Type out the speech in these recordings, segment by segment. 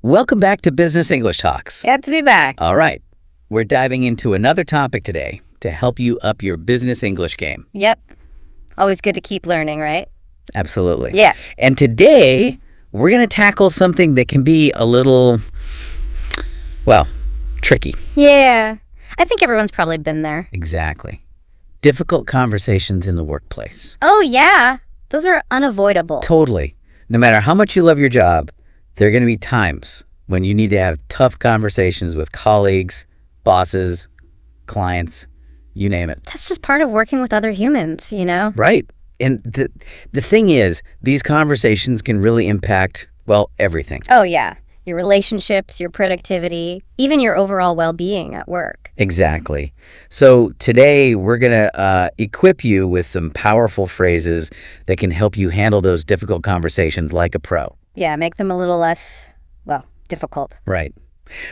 Welcome back to Business English Talks. Glad to be back. All right, we're diving into another topic today to help you up your business English game. Yep. Always good to keep learning, right? Absolutely. Yeah. And today, we're going to tackle something that can be a little, well, tricky. Yeah. I think everyone's probably been there. Exactly. Difficult conversations in the workplace. Oh, yeah. Those are unavoidable. Totally. No matter how much you love your job, there are going to be times when you need to have tough conversations with colleagues, bosses, clients, you name it. That's just part of working with other humans, you know? Right. And the thing is, these conversations can really impact, well, everything. Oh, yeah. Your relationships, your productivity, even your overall well-being at work. Exactly. So today we're going to equip you with some powerful phrases that can help you handle those difficult conversations like a pro. Yeah, make them a little less, well, difficult. Right.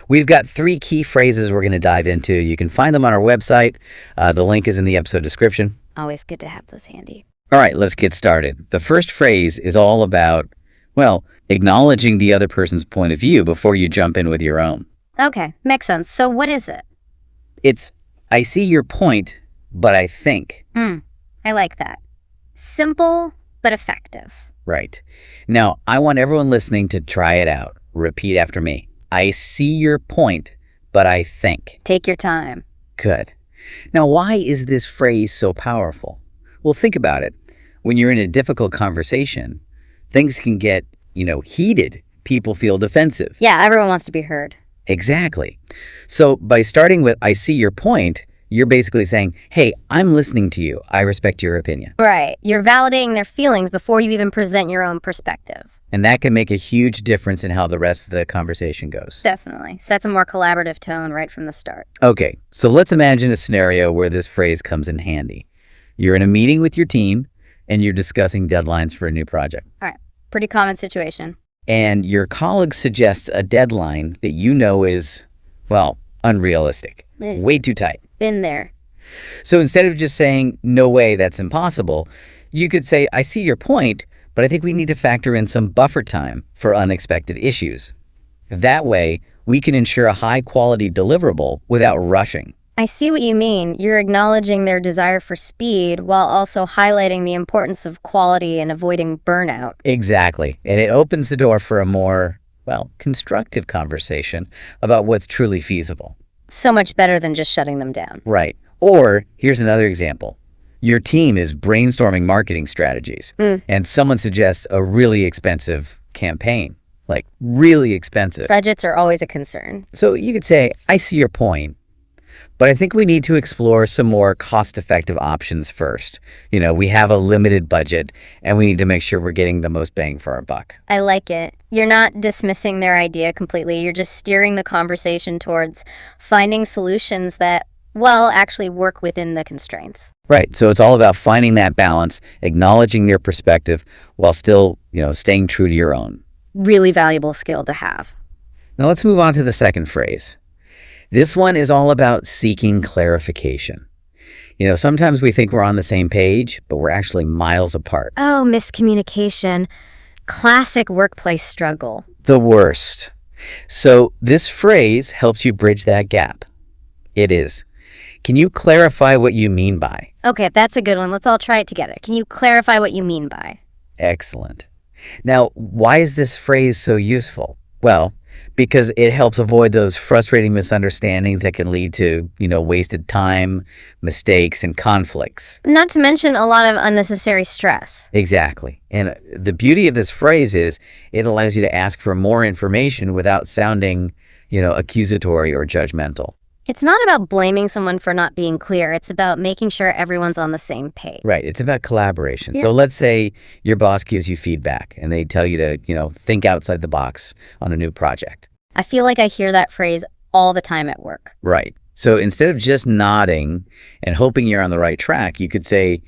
We've got 3 key phrases we're going to dive into. You can find them on our website. The link is in the episode description. Always good to have those handy. All right, let's get started. The first phrase is all about, well, acknowledging the other person's point of view before you jump in with your own. Okay, makes sense. So what is it? It's, I see your point, but I think. I like that. Simple, but effective. Right. Now, I want everyone listening to try it out. Repeat after me. I see your point, but I think. Take your time. Good. Now, why is this phrase so powerful? Well, think about it. When you're in a difficult conversation, things can get, heated. People feel defensive. Yeah, everyone wants to be heard. Exactly. So by starting with, I see your point, you're basically saying, hey, I'm listening to you. I respect your opinion. Right. You're validating their feelings before you even present your own perspective. And that can make a huge difference in how the rest of the conversation goes. Definitely. Sets a more collaborative tone right from the start. Okay, so let's imagine a scenario where this phrase comes in handy. You're in a meeting with your team and you're discussing deadlines for a new project. All right. Pretty common situation. And your colleague suggests a deadline that you know is, well, unrealistic. Way too tight. Been there. So instead of just saying, no way, that's impossible, you could say, I see your point, but I think we need to factor in some buffer time for unexpected issues. That way, we can ensure a high-quality deliverable without rushing. I see what you mean. You're acknowledging their desire for speed while also highlighting the importance of quality and avoiding burnout. Exactly. And it opens the door for a more, well, constructive conversation about what's truly feasible. So much better than just shutting them down. Right. Or here's another example. Your team is brainstorming marketing strategies, and someone suggests a really expensive campaign, like really expensive. Budgets are always a concern. So you could say, I see your point, but I think we need to explore some more cost-effective options first. We have a limited budget, and we need to make sure we're getting the most bang for our buck. I like it. You're not dismissing their idea completely. You're just steering the conversation towards finding solutions that, well, actually work within the constraints. Right. So it's all about finding that balance, acknowledging their perspective while still, staying true to your own. Really valuable skill to have. Now let's move on to the second phrase. This one is all about seeking clarification. Sometimes we think we're on the same page, but we're actually miles apart. Oh, miscommunication. Classic workplace struggle. The worst. So this phrase helps you bridge that gap. It is. Can you clarify what you mean by? Okay, that's a good one. Let's all try it together. Can you clarify what you mean by? Excellent. Now, why is this phrase so useful? Well, because it helps avoid those frustrating misunderstandings that can lead to, wasted time, mistakes, and conflicts. Not to mention a lot of unnecessary stress. Exactly. And the beauty of this phrase is it allows you to ask for more information without sounding, accusatory or judgmental. It's not about blaming someone for not being clear. It's about making sure everyone's on the same page. Right. It's about collaboration. Yeah. So let's say your boss gives you feedback and they tell you to, think outside the box on a new project. I feel like I hear that phrase all the time at work. Right. So instead of just nodding and hoping you're on the right track, you could say,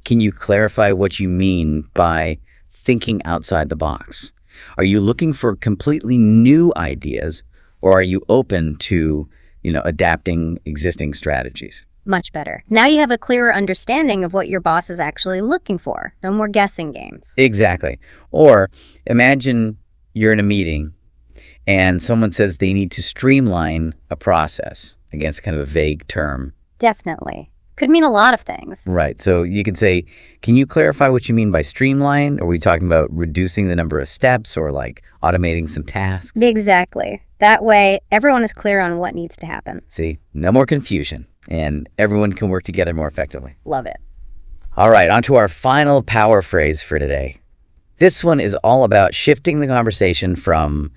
can you clarify what you mean by thinking outside the box? Are you looking for completely new ideas, or are you open to adapting existing strategies? Much better. Now you have a clearer understanding of what your boss is actually looking for. No more guessing games. Exactly. Or imagine you're in a meeting and someone says they need to streamline a process. Again, it's kind of a vague term. Definitely. Could mean a lot of things. Right. So you could say, can you clarify what you mean by streamline? Are we talking about reducing the number of steps or like automating some tasks? Exactly. That way, everyone is clear on what needs to happen. See, no more confusion, and everyone can work together more effectively. Love it. All right, on to our final power phrase for today. This one is all about shifting the conversation from,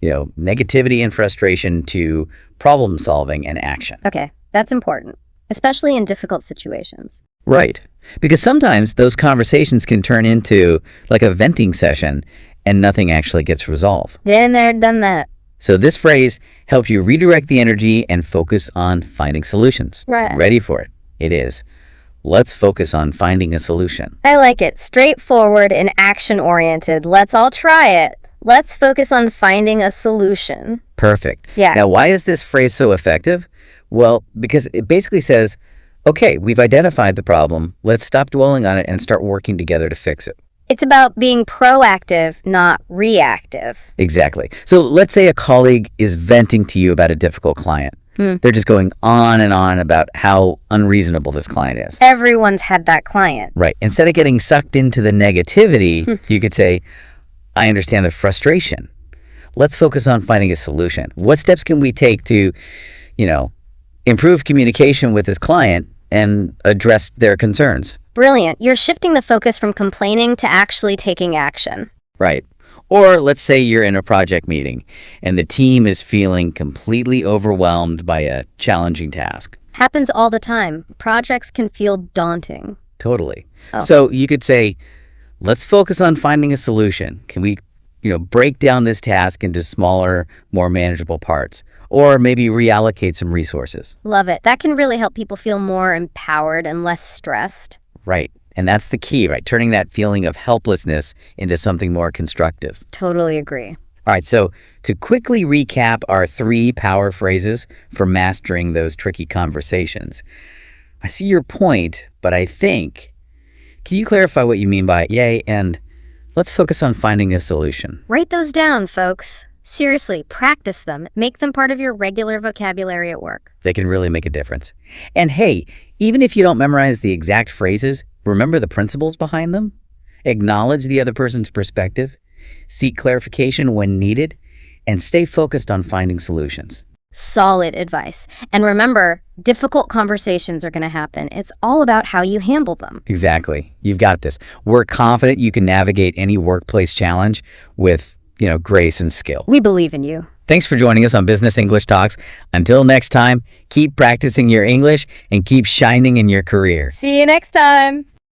negativity and frustration to problem solving and action. Okay, that's important, especially in difficult situations. Right. Because sometimes those conversations can turn into like a venting session and nothing actually gets resolved. Been there, done that. So this phrase helps you redirect the energy and focus on finding solutions. Right. Ready for it? It is. Let's focus on finding a solution. I like it. Straightforward and action-oriented. Let's all try it. Let's focus on finding a solution. Perfect. Yeah. Now, why is this phrase so effective? Well, because it basically says, okay, we've identified the problem. Let's stop dwelling on it and start working together to fix it. It's about being proactive, not reactive. Exactly. So let's say a colleague is venting to you about a difficult client. They're just going on and on about how unreasonable this client is. Everyone's had that client. Right. Instead of getting sucked into the negativity, you could say, I understand the frustration. Let's focus on finding a solution. What steps can we take to, improve communication with this client and address their concerns? Brilliant. You're shifting the focus from complaining to actually taking action. Right. Or let's say you're in a project meeting and the team is feeling completely overwhelmed by a challenging task. Happens all the time. Projects can feel daunting. Totally. Oh. So you could say, let's focus on finding a solution. Can we, break down this task into smaller, more manageable parts? Or maybe reallocate some resources. Love it. That can really help people feel more empowered and less stressed. Right. And that's the key, right? Turning that feeling of helplessness into something more constructive. Totally agree. All right. So to quickly recap our 3 power phrases for mastering those tricky conversations. I see your point, but can you clarify what you mean by yay and let's focus on finding a solution? Write those down, folks. Seriously, practice them. Make them part of your regular vocabulary at work. They can really make a difference. And hey, even if you don't memorize the exact phrases, remember the principles behind them. Acknowledge the other person's perspective. Seek clarification when needed. And stay focused on finding solutions. Solid advice. And remember, difficult conversations are going to happen. It's all about how you handle them. Exactly. You've got this. We're confident you can navigate any workplace challenge with, grace and skill. We believe in you. Thanks for joining us on Business English Talks. Until next time, keep practicing your English and keep shining in your career. See you next time.